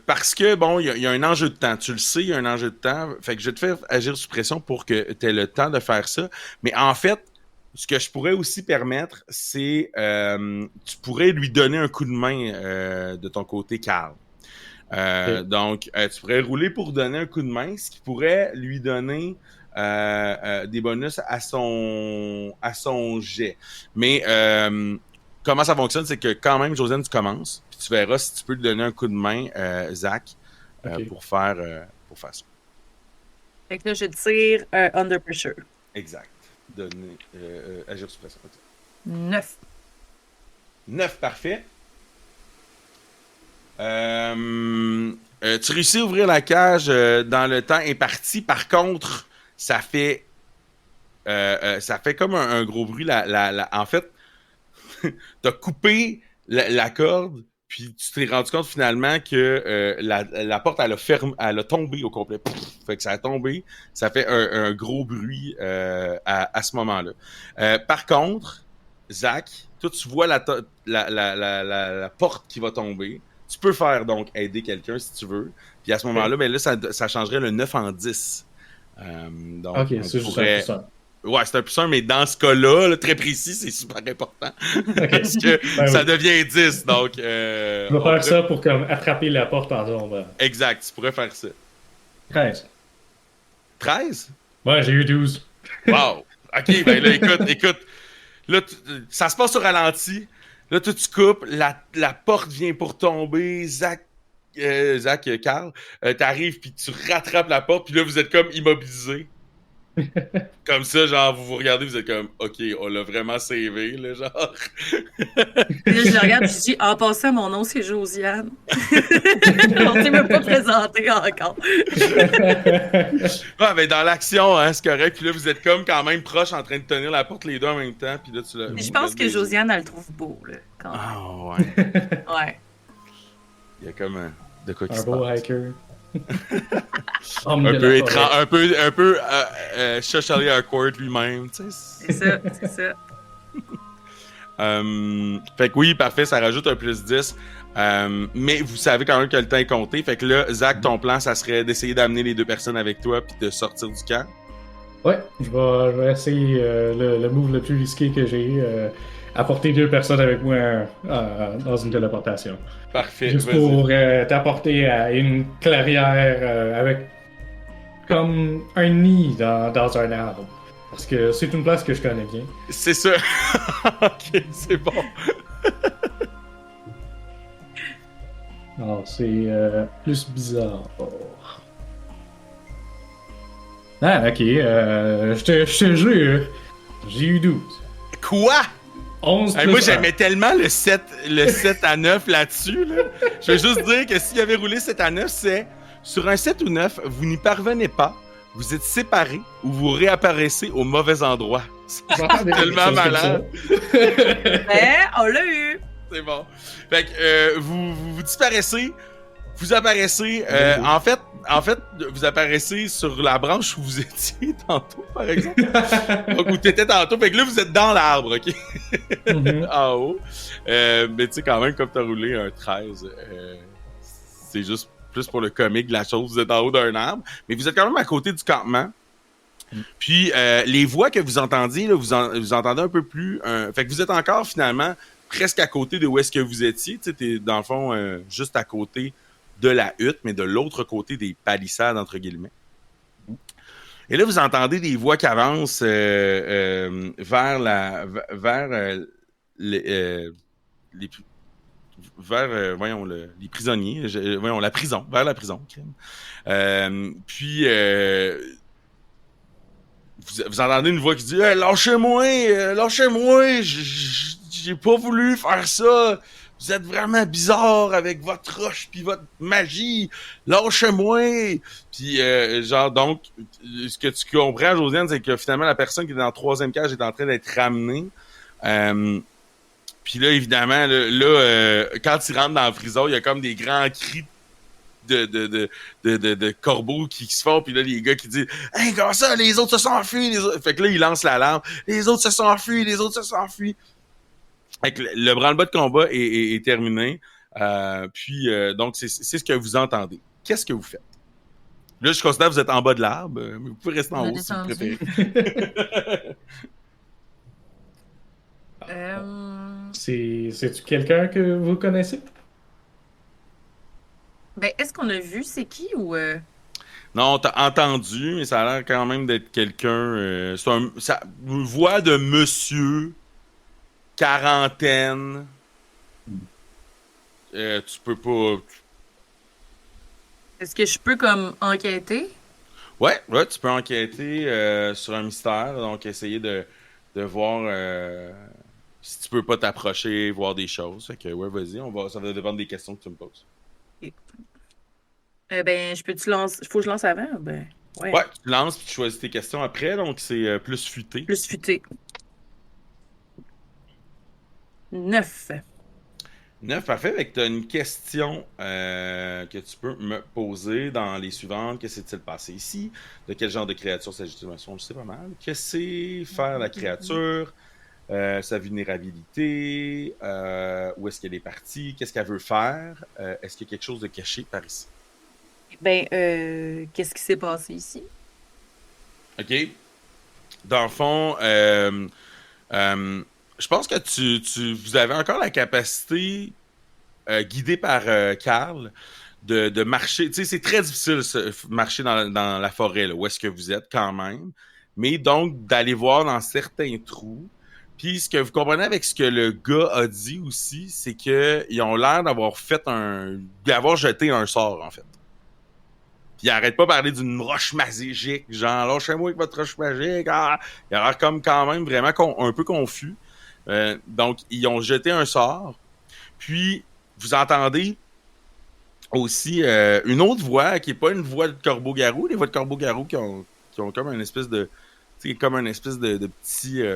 parce que, bon, il y a un enjeu de temps. Tu le sais, il y a un enjeu de temps. Fait que je vais te faire agir sous pression pour que tu aies le temps de faire ça. Mais en fait, ce que je pourrais aussi permettre, c'est tu pourrais lui donner un coup de main de ton côté, Carl. Donc, tu pourrais rouler pour donner un coup de main, ce qui pourrait lui donner des bonus à son jet. Mais comment ça fonctionne, c'est que quand même, Josiane, tu commences, puis tu verras si tu peux lui donner un coup de main, Zach, pour faire ça. Fait que là, je tire under pressure. Exact. Donner, agir sous pression. 9. 9, parfait. Tu réussis à ouvrir la cage dans le temps imparti. Par contre, ça fait comme un gros bruit. En fait, t'as coupé la corde, puis tu t'es rendu compte finalement que la porte, elle a tombé au complet. Pff, fait que ça a tombé. Ça fait un gros bruit à ce moment-là. Par contre, Zach, toi, tu vois la porte qui va tomber. Tu peux faire, donc, aider quelqu'un si tu veux. Puis à ce moment-là, ben là, ça changerait le 9 en 10. Donc, ok, c'est juste un plus un. Ouais, c'est un plus un, mais dans ce cas-là, là, très précis, c'est super important. Parce que ça devient 10. Donc, je vais faire ça pour comme, attraper la porte en tombant. Exact, tu pourrais faire ça. 13. 13? Ouais, j'ai eu 12. Wow! OK, ben là, écoute. Là, ça se passe au ralenti. Là, tu coupes, la porte vient pour tomber. Zach, Carl, t'arrives, puis tu rattrapes la porte, puis là, vous êtes comme immobilisés. Comme ça, genre, vous regardez, vous êtes comme, OK, on l'a vraiment savé, là, genre. Puis là, je le regarde, je dis, en passant, mon nom, c'est Josiane. On ne s'est même pas présenté encore. Ouais, ben, dans l'action, hein, c'est correct. Puis là, vous êtes comme quand même proches en train de tenir la porte les deux en même temps. Puis là, Je pense que Josiane, elle le trouve beau, là, quand même. Ah, ouais. Ouais. Il y a comme de quoi qui un se beau passe. hiker. Un peu étrange, un peu socially awkward lui-même, tu sais. C'est ça. Fait que oui, parfait, ça rajoute un plus 10. Mais vous savez quand même que le temps est compté. Fait que là, Zach, ton plan, ça serait d'essayer d'amener les deux personnes avec toi puis de sortir du camp. Ouais, je vais essayer le move le plus risqué que j'ai, apporter 2 personnes avec moi dans une téléportation. Parfait. Juste pour t'apporter à une clairière avec comme un nid dans un arbre. Parce que c'est une place que je connais bien. C'est ça. Ok, c'est bon. Alors, c'est plus bizarre. Ah, ok. Je te jure, j'ai eu 12. Quoi? 11 Hey, plus moi, 1. j'aimais tellement le 7 à 9 là-dessus. Là. Je veux juste dire que s'il avait roulé 7 à 9, c'est sur un 7 ou 9, vous n'y parvenez pas, vous êtes séparés ou vous réapparaissez au mauvais endroit. C'est tellement malade. Mais on l'a eu. C'est bon. Fait que vous disparaissez, vous apparaissez. En fait, vous apparaissez sur la branche où vous étiez tantôt, par exemple. Donc, où t'étais tantôt. Fait que là, vous êtes dans l'arbre, OK? En haut. Mais tu sais, quand même, comme t'as roulé un 13, c'est juste plus pour le comique de la chose. Vous êtes en haut d'un arbre. Mais vous êtes quand même à côté du campement. Puis, les voix que vous entendiez, là, vous entendez un peu plus. Fait que vous êtes encore, finalement, presque à côté de où est-ce que vous étiez. Tu sais, t'es dans le fond juste à côté de la hutte, mais de l'autre côté des palissades, entre guillemets. Et là, vous entendez des voix qui avancent vers les prisonniers, la prison, vers la prison. Puis, vous entendez une voix qui dit hey, lâchez-moi, j'ai pas voulu faire ça. Vous êtes vraiment bizarre avec votre roche puis votre magie. Lâchez-moi. Puis donc, ce que tu comprends, Josiane, c'est que finalement la personne qui est dans la troisième cage est en train d'être ramenée. Puis là, évidemment, quand il rentre dans la prison, il y a comme des grands cris de corbeaux qui se font, puis là, les gars qui disent « Hey, comment ça, les autres se sont enfuis! » Fait que là, ils lancent l'alarme. « Les autres se sont enfuis! Les autres se sont enfuis! » Fait que le branle-bas de combat est terminé. Donc, c'est ce que vous entendez. Qu'est-ce que vous faites? Là, je considère que vous êtes en bas de l'arbre, mais vous pouvez rester en haut si vous préférez. C'est-tu quelqu'un que vous connaissez? Ben, est-ce qu'on a vu c'est qui ou... Non, t'as entendu, mais ça a l'air quand même d'être quelqu'un... c'est une voix de monsieur, quarantaine. Tu peux pas... Est-ce que je peux comme enquêter? Ouais, tu peux enquêter sur un mystère, donc essayer de voir si tu peux pas t'approcher, voir des choses. Fait que ouais, vas-y, ça va dépendre des questions que tu me poses. Ben, je peux-tu lancer... Faut que je lance avant? Ben, ouais. Ouais, tu lances puis tu choisis tes questions après, donc c'est plus futé. Plus futé. 9. 9, parfait. Fait que tu as une question que tu peux me poser dans les suivantes. Que s'est-il passé ici? De quel genre de créature s'agit-il? On le sait pas mal. Que c'est faire la créature? Sa vulnérabilité? Où est-ce qu'elle est partie? Qu'est-ce qu'elle veut faire? Est-ce qu'il y a quelque chose de caché par ici? Ben, qu'est-ce qui s'est passé ici? OK. Dans le fond, je pense que vous avez encore la capacité, guidée par Carl, de marcher. Tu sais, c'est très difficile de marcher dans la forêt, là, où est-ce que vous êtes quand même. Mais donc, d'aller voir dans certains trous. Puis, ce que vous comprenez avec ce que le gars a dit aussi, c'est qu'ils ont l'air d'avoir d'avoir jeté un sort, en fait. Puis il arrête pas de parler d'une roche magique, genre, lâchez-moi avec votre roche magique. Ah! Il a l'air comme quand même vraiment un peu confus. Donc, ils ont jeté un sort. Puis, vous entendez aussi une autre voix qui est pas une voix de corbeau-garou. Les voix de corbeau-garou qui ont comme une espèce de... Tu sais, comme une espèce de petit... ouais,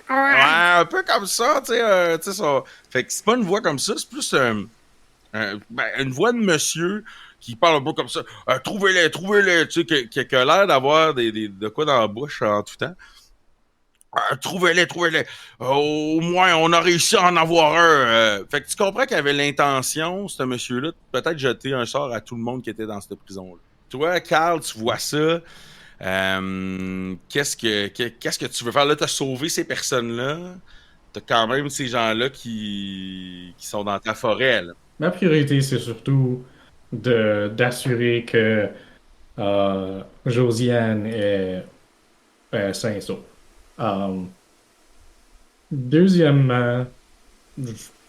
un peu comme ça, tu sais. Ça. Fait que c'est pas une voix comme ça, c'est plus une voix de monsieur qui parle un peu comme ça. Trouvez-les, tu sais, qui a l'air d'avoir de quoi dans la bouche en tout temps. Trouvez-les. Au moins, on a réussi à en avoir un. Fait que tu comprends qu'il avait l'intention, ce monsieur-là, de peut-être jeter un sort à tout le monde qui était dans cette prison-là. Toi, Carl, tu vois ça. Qu'est-ce que tu veux faire? Là, t'as sauvé ces personnes-là. T'as quand même ces gens-là qui sont dans ta forêt, là. Ma priorité, c'est surtout d'assurer que Josiane est sain et sauf. Deuxièmement,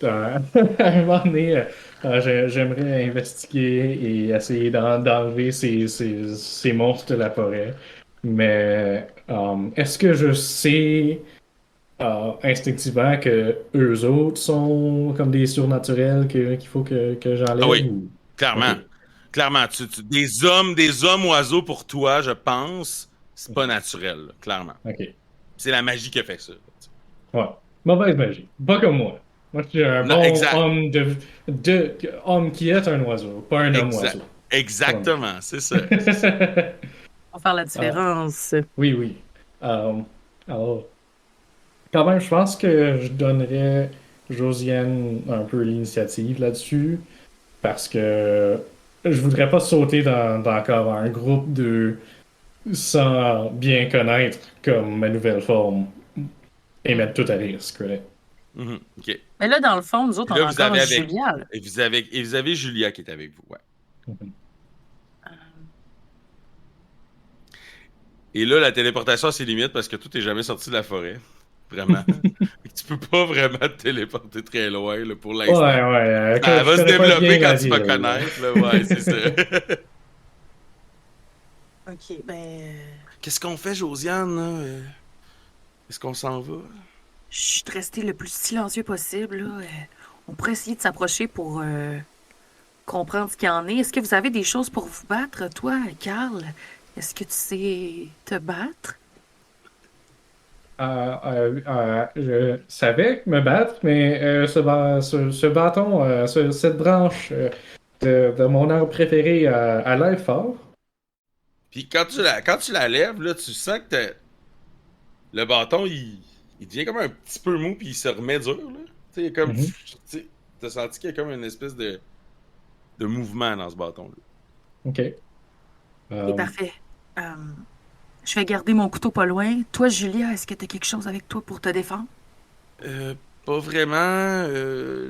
à un moment donné, j'aimerais investiguer et essayer d'enlever ces monstres de la forêt. Mais est-ce que je sais instinctivement que eux autres sont comme des surnaturels qu'il faut que j'enlève? Ah oui, ou... clairement. Ok. Clairement. Des hommes oiseaux pour toi, je pense, c'est pas naturel, là, clairement. Ok. C'est la magie qui a fait ça. Ouais. Mauvaise magie. Pas comme moi. Moi, je suis un Non, bon exact. homme homme qui est un oiseau, pas un homme oiseau. Exactement, c'est ça. On va faire la différence. Oui. Alors, quand même, je pense que je donnerais Josiane un peu l'initiative là-dessus, parce que je voudrais pas sauter dans encore un groupe sans bien connaître comme ma nouvelle forme et mettre tout à risque. Right? OK. Mais là, dans le fond, nous autres, Là, on a vous encore avez avec... Julia. Là. Et vous avez Julia qui est avec vous, ouais. Mhm. Et là, la téléportation a ses limites parce que tout est jamais sorti de la forêt. Vraiment. Tu peux pas vraiment te téléporter très loin là, pour l'instant. Ouais. Elle va se développer quand tu vas ville, connaître. Là. Ouais, c'est ça. OK, ben... Qu'est-ce qu'on fait, Josiane? Là? Est-ce qu'on s'en va? Je suis restée le plus silencieux possible. Là. On pourrait essayer de s'approcher pour comprendre ce qu'il y en est. Est-ce que vous avez des choses pour vous battre, toi, Carl? Est-ce que tu sais te battre? Je savais me battre, mais ce bâton, cette branche de mon arbre préféré a l'air fort. Puis quand tu la lèves, là, tu sens que le bâton, il devient comme un petit peu mou, puis il se remet dur. Là. Tu sais, comme. Mhm. T'as senti qu'il y a comme une espèce de mouvement dans ce bâton-là. OK. C'est parfait. Je vais garder mon couteau pas loin. Toi, Julia, est-ce que tu as quelque chose avec toi pour te défendre? Pas vraiment.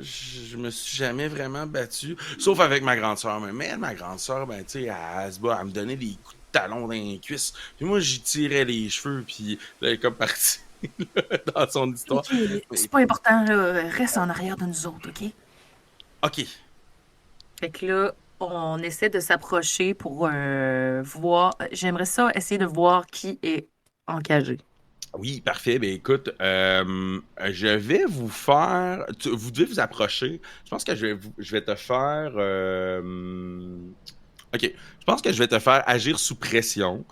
Je me suis jamais vraiment battu. Sauf avec ma grande sœur. Mais ma grande sœur, ben, tu sais, elle se bat, elle me donnait des coups de talon dans les cuisses. Puis moi, j'y tirais les cheveux, puis là, elle est comme partie dans son histoire. OK, c'est pas important, là. Reste en arrière de nous autres, OK? OK. Fait que là, on essaie de s'approcher pour voir. J'aimerais ça essayer de voir qui est encagé. Oui, parfait. Ben écoute, je vais vous faire. Vous devez vous approcher. Je pense que je vais te faire. Ok. Je pense que je vais te faire agir sous pression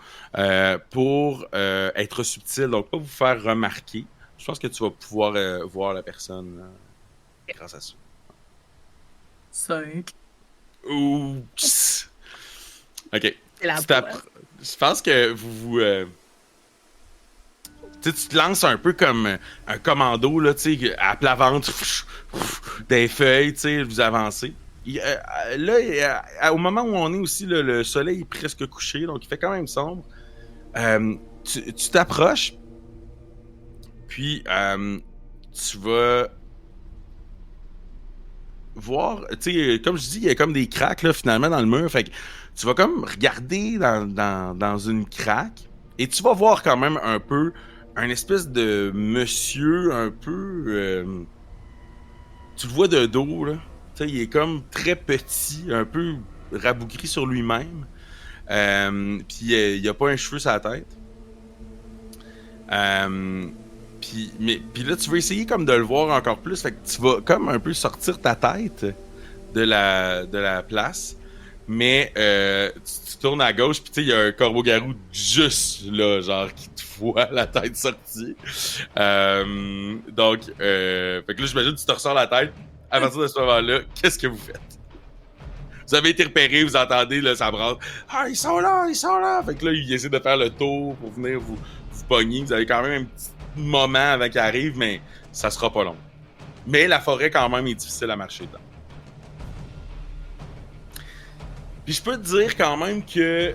pour être subtil, donc pas vous faire remarquer. Je pense que tu vas pouvoir voir la personne grâce à ça. 5. Oups. Ok. C'est la Tu je pense que tu te lances un peu comme un commando, là, tu sais, à plat ventre, des feuilles, tu sais, vous avancez. Là, au moment où on est aussi, là, le soleil est presque couché, donc il fait quand même sombre. Tu t'approches, puis tu vas voir, tu sais, comme je dis, il y a comme des craques, là, finalement, dans le mur. Fait que tu vas comme regarder dans une craque, et tu vas voir quand même un peu un espèce de monsieur un peu... tu le vois de dos, là. Tu sais, il est comme très petit, un peu rabougri sur lui-même. Puis il a pas un cheveu sur la tête. Puis là, tu vas essayer comme de le voir encore plus. Fait que tu vas comme un peu sortir ta tête de la place. Mais tu tournes à gauche, puis tu sais, il y a un corbeau-garou juste là, genre, qui te voit la tête sortie. Donc, fait que là, j'imagine que tu te ressors la tête. À partir de ce moment-là, qu'est-ce que vous faites? Vous avez été repéré, vous entendez, là, ça brasse. Ah, ils sont là, ils sont là! Fait que là, ils essaient de faire le tour pour venir vous pogner. Vous avez quand même un petit moment avant qu'ils arrivent, mais ça sera pas long. Mais la forêt, quand même, est difficile à marcher dedans. Puis je peux te dire quand même que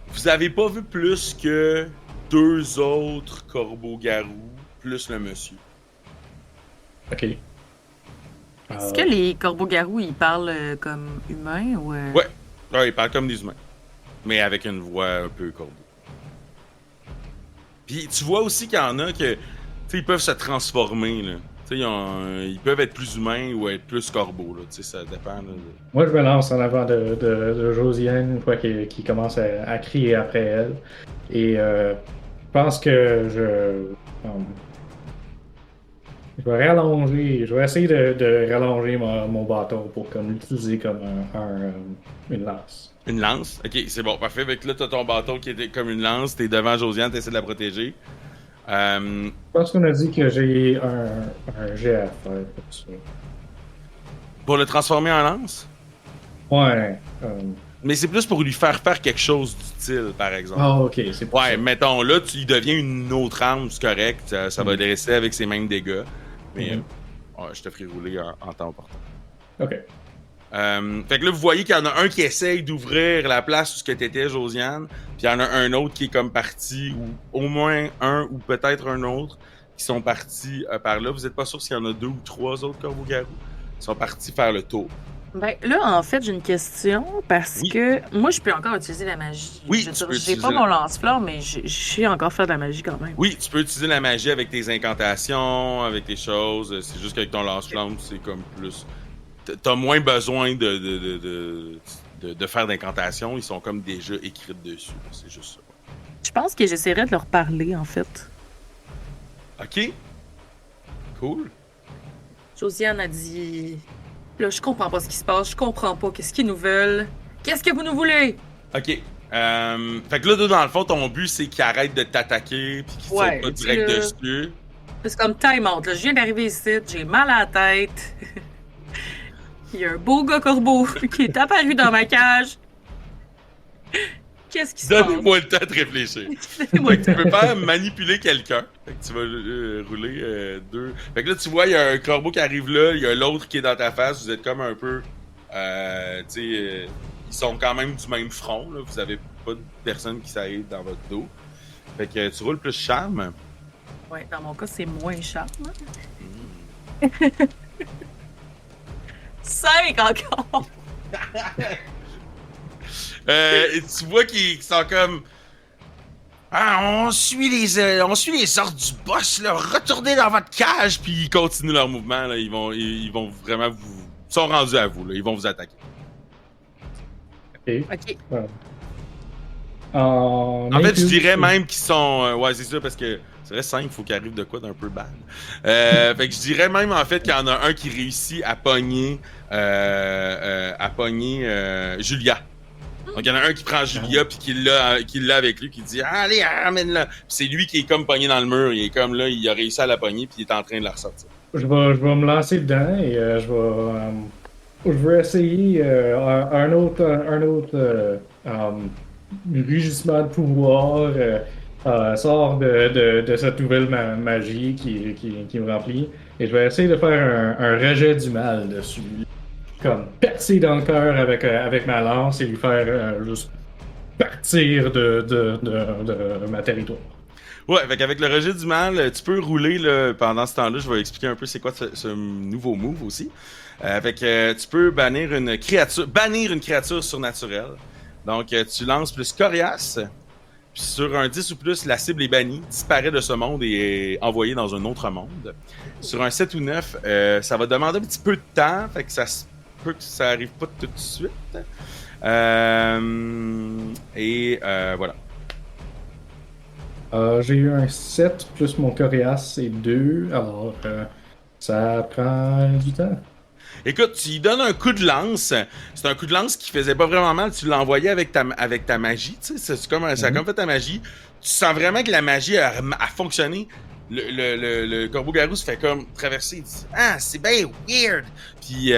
vous avez pas vu plus que 2 autres corbeaux-garous, plus le monsieur. OK. Est-ce que les corbeaux-garous, ils parlent comme humains ou... Ouais, ils parlent comme des humains. Mais avec une voix un peu corbeau. Puis tu vois aussi qu'il y en a que, tu sais, ils peuvent se transformer, là. Tu sais, ils peuvent être plus humains ou être plus corbeaux, là. Tu sais, ça dépend, là. Moi, je me lance en avant de Josiane une fois qu'il commence à crier après elle. Et je pense que je vais rallonger, je vais essayer de rallonger mon bâton pour comme l'utiliser comme une lance. Une lance? Ok, c'est bon, parfait. Fait que là, t'as ton bâton qui est comme une lance, t'es devant Josiane, t'essaies de la protéger. Je pense qu'on a dit que j'ai un jet à faire pour ça. Pour le transformer en lance? Ouais. Mais c'est plus pour lui faire quelque chose d'utile, par exemple. Ah, ok, c'est pour Ouais, ça. mettons, là, il devient une autre arme, c'est correct. Ça va le rester avec ses mêmes dégâts. Mais ouais, je te ferai rouler en temps opportun. Ok. Fait que là, vous voyez qu'il y en a un qui essaye d'ouvrir la place où tu étais, Josiane. Puis il y en a un autre qui est comme parti, ou au moins un, ou peut-être un autre, qui sont partis par là. Vous n'êtes pas sûr s'il y en a 2 ou 3 autres corbeaux-garous. Ils sont partis faire le tour. Ben, là, en fait, j'ai une question parce que moi, je peux encore utiliser la magie. Oui, Je veux tu dire, peux j'ai utiliser pas mon lance-flamme, mais je sais encore faire de la magie quand même. Oui, tu peux utiliser la magie avec tes incantations, avec tes choses. C'est juste qu'avec ton lance-flamme, c'est comme plus... T'as moins besoin de faire d'incantations. Ils sont comme déjà écrites dessus. C'est juste ça. Je pense que j'essaierai de leur parler, en fait. OK. Cool. Josiane a dit... Là, je comprends pas ce qui se passe, je comprends pas qu'est-ce qu'ils nous veulent. Qu'est-ce que vous nous voulez? OK. Fait que là, dans le fond, ton but, c'est qu'ils arrêtent de t'attaquer puis qu'ils ne pas direct dessus. C'est comme time out, là. Je viens d'arriver ici, j'ai mal à la tête. Il y a un beau gars corbeau qui est apparu dans ma cage. Qu'est-ce qui se passe? Donnez-moi le temps de réfléchir. Donnez-moi le temps. Tu peux pas manipuler quelqu'un. Fait que tu vas rouler 2. Fait que là, tu vois, il y a un corbeau qui arrive là, il y a l'autre qui est dans ta face. Vous êtes comme un peu... tu sais, ils sont quand même du même front. Là. Vous avez pas de personne qui s'arrive dans votre dos. Fait que tu roules plus charme. Ouais, dans mon cas, c'est moins charme. 5 encore! Et tu vois qu'ils sont comme... Ah, on suit les ordres du boss, là. Retournez dans votre cage, puis ils continuent leur mouvement, là. Ils vont vraiment vous... Ils sont rendus à vous, là. Ils vont vous attaquer. OK. En fait, je dirais même qu'ils sont... ouais, c'est ça, parce que c'est vrai, 5, il faut qu'il arrive de quoi d'un peu bad. Fait que je dirais même, en fait, qu'il y en a un qui réussit à pogner... Julia. Donc, il y en a un qui prend Julia, puis qui l'a avec lui, qui dit « Allez, ramène-la! » Puis c'est lui qui est comme pogné dans le mur. Il est comme là, il a réussi à la pogner, puis il est en train de la ressortir. Je vais me lancer dedans et je vais essayer un autre rugissement de pouvoir sort de cette nouvelle magie qui me remplit. Et je vais essayer de faire un rejet du mal dessus. Comme percer dans le cœur avec ma lance et lui faire juste partir de ma territoire. Ouais, fait qu'avec le rejet du mal, tu peux rouler là, pendant ce temps-là. Je vais expliquer un peu c'est quoi ce nouveau move aussi. Fait que tu peux bannir une créature surnaturelle. Donc tu lances plus coriace. Puis sur un 10 ou plus, la cible est bannie, disparaît de ce monde et est envoyée dans un autre monde. Sur un 7 ou 9, ça va demander un petit peu de temps, fait que ça se peut que ça arrive pas tout de suite. Voilà. J'ai eu un 7 plus mon coriace et 2, alors ça prend du temps. Écoute, tu lui donnes un coup de lance. C'est un coup de lance qui faisait pas vraiment mal. Tu l'as envoyé avec ta magie. Tu sais, ça a comme fait ta magie. Tu sens vraiment que la magie a fonctionné. Le corbeau-garou se fait comme traverser. Il dit « Ah, c'est bien weird! » Puis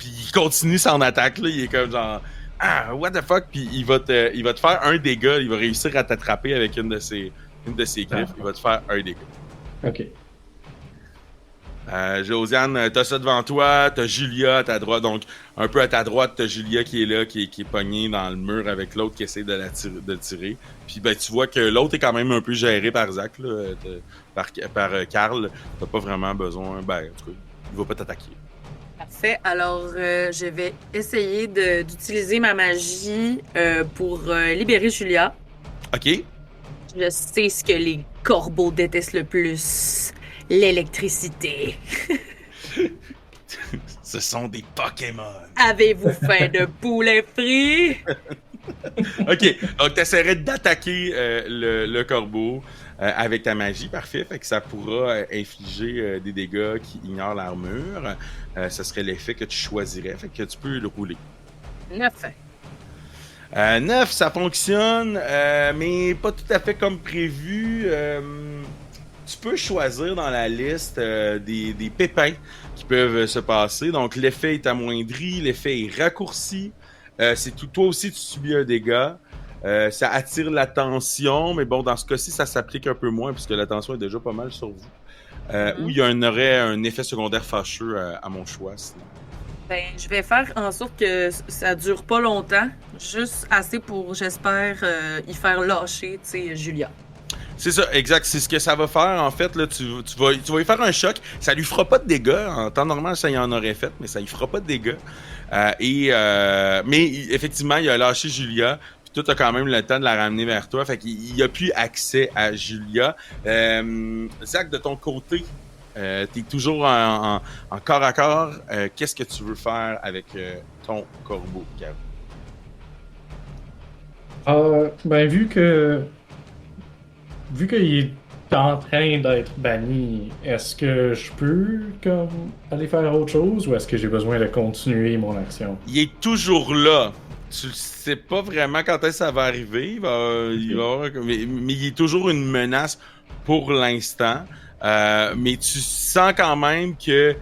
il continue son attaque. Là. Il est comme genre « Ah, what the fuck? » Puis il va te faire un dégât. Il va réussir à t'attraper avec une de ses griffes. Il va te faire un dégât. OK. Josiane, t'as ça devant toi, t'as Julia à ta droite, donc un peu à ta droite, t'as Julia qui est là, qui est pognée dans le mur avec l'autre qui essaie de le tirer. Puis ben tu vois que l'autre est quand même un peu géré par Zach, là, par Carl. T'as pas vraiment besoin, ben en tout cas, il va pas t'attaquer. Parfait. Alors, je vais essayer d'utiliser ma magie pour libérer Julia. OK. Je sais ce que les corbeaux détestent le plus. L'électricité. Ce sont des Pokémon. Avez-vous faim de poulet frit? OK. Donc, t'essaierais d'attaquer le corbeau avec ta magie. Parfait. Fait que ça pourra infliger des dégâts qui ignorent l'armure. Ce serait l'effet que tu choisirais. Fait que tu peux le rouler. 9. 9, ça fonctionne, mais pas tout à fait comme prévu. Tu peux choisir dans la liste des pépins qui peuvent se passer. Donc, l'effet est amoindri, l'effet est raccourci. C'est tout. Toi aussi, tu subis un dégât. Ça attire l'attention, mais bon, dans ce cas-ci, ça s'applique un peu moins puisque l'attention est déjà pas mal sur vous. Ou il y aurait un effet secondaire fâcheux à mon choix. Sinon. Ben, je vais faire en sorte que ça dure pas longtemps. Juste assez pour, j'espère, y faire lâcher, tu sais, Julia. C'est ça, exact. C'est ce que ça va faire, en fait. Là, tu vas lui faire un choc. Ça lui fera pas de dégâts. En temps normal, ça y en aurait fait, mais ça lui fera pas de dégâts. Mais effectivement, il a lâché Julia. Puis toi, t'as quand même le temps de la ramener vers toi. Fait qu'il a plus accès à Julia. Zach, de ton côté, t'es toujours en corps à corps. Qu'est-ce que tu veux faire avec ton corbeau, Caro? Ben, vu qu'il est en train d'être banni, est-ce que je peux comme aller faire autre chose ou est-ce que j'ai besoin de continuer mon action? Il est toujours là. Tu sais pas vraiment quand est-ce que ça va arriver. Il va mais il est toujours une menace pour l'instant. Mais tu sens quand même que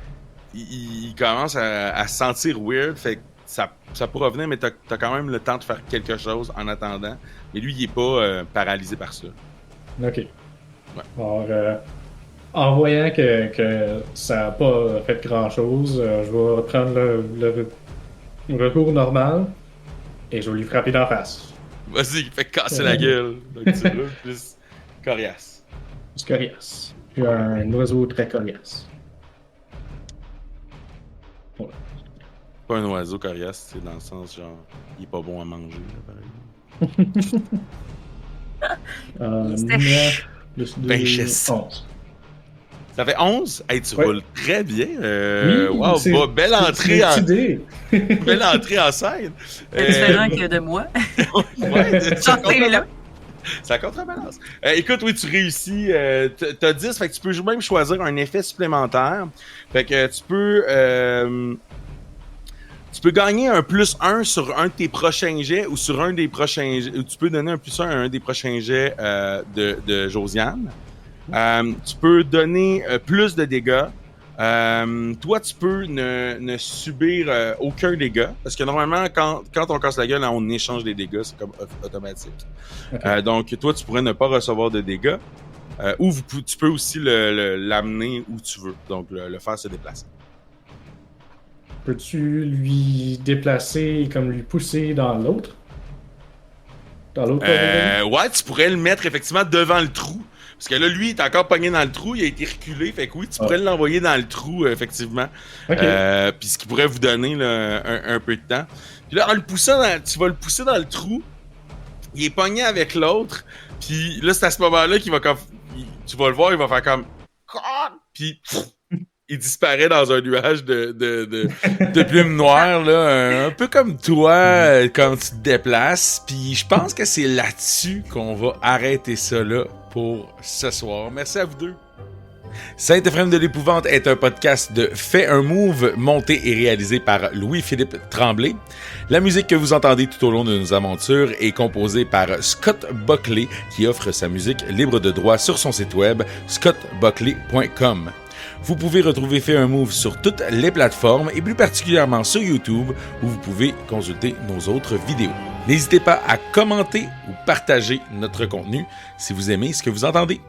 il commence à se sentir weird. Fait que ça pourra venir, mais t'as quand même le temps de faire quelque chose en attendant. Mais lui, il est pas paralysé par ça. Ok. Ouais. Alors, en voyant que ça n'a pas fait grand-chose, je vais prendre le recours normal et je vais lui frapper d'en face. Vas-y, fais casser la gueule. Donc tu veux plus coriace. C'est coriace. Je suis un oiseau très coriace. Voilà. Pas un oiseau coriace, c'est dans le sens genre, il est pas bon à manger, là, par exemple. 9 plus 2, Benchess. 11. Ça fait 11? Hey, tu roules très bien. Oui, wow, belle entrée en idée. belle entrée en scène. C'est différent que de moi. Ouais, Sortez là. ça contrebalance. Écoute, oui, tu réussis. T'as 10, fait que tu peux même choisir un effet supplémentaire. Fait que tu peux gagner un plus 1 sur un de tes prochains jets ou sur un des prochains jets. Ou tu peux donner un plus 1 à un des prochains jets de Josiane. Tu peux donner plus de dégâts. Toi, tu peux ne subir aucun dégât. Parce que normalement, quand on casse la gueule, on échange des dégâts. C'est comme automatique. Okay. Donc, toi, tu pourrais ne pas recevoir de dégâts. Ou tu peux aussi l'amener où tu veux. Donc, le faire se déplacer. Peux-tu lui déplacer, comme lui pousser dans l'autre? Dans l'autre Ouais, tu pourrais le mettre effectivement devant le trou. Parce que là, lui, il est encore pogné dans le trou, il a été reculé. Fait que oui, tu pourrais l'envoyer dans le trou, effectivement. Okay. Puis ce qui pourrait vous donner là, un peu de temps. Puis là, en le poussant, tu vas le pousser dans le trou. Il est pogné avec l'autre. Puis là, c'est à ce moment-là qu'il va comme... Tu vas le voir, il va faire comme... Puis... il disparaît dans un nuage de plumes noires, là, un peu comme toi, quand tu te déplaces. Puis je pense que c'est là-dessus qu'on va arrêter ça là pour ce soir. Merci à vous deux. Saint-Éphrem de l'Épouvante est un podcast de Fais un Move, monté et réalisé par Louis-Philippe Tremblay. La musique que vous entendez tout au long de nos aventures est composée par Scott Buckley, qui offre sa musique libre de droit sur son site web scottbuckley.com. Vous pouvez retrouver Fais un Move sur toutes les plateformes et plus particulièrement sur YouTube où vous pouvez consulter nos autres vidéos. N'hésitez pas à commenter ou partager notre contenu si vous aimez ce que vous entendez.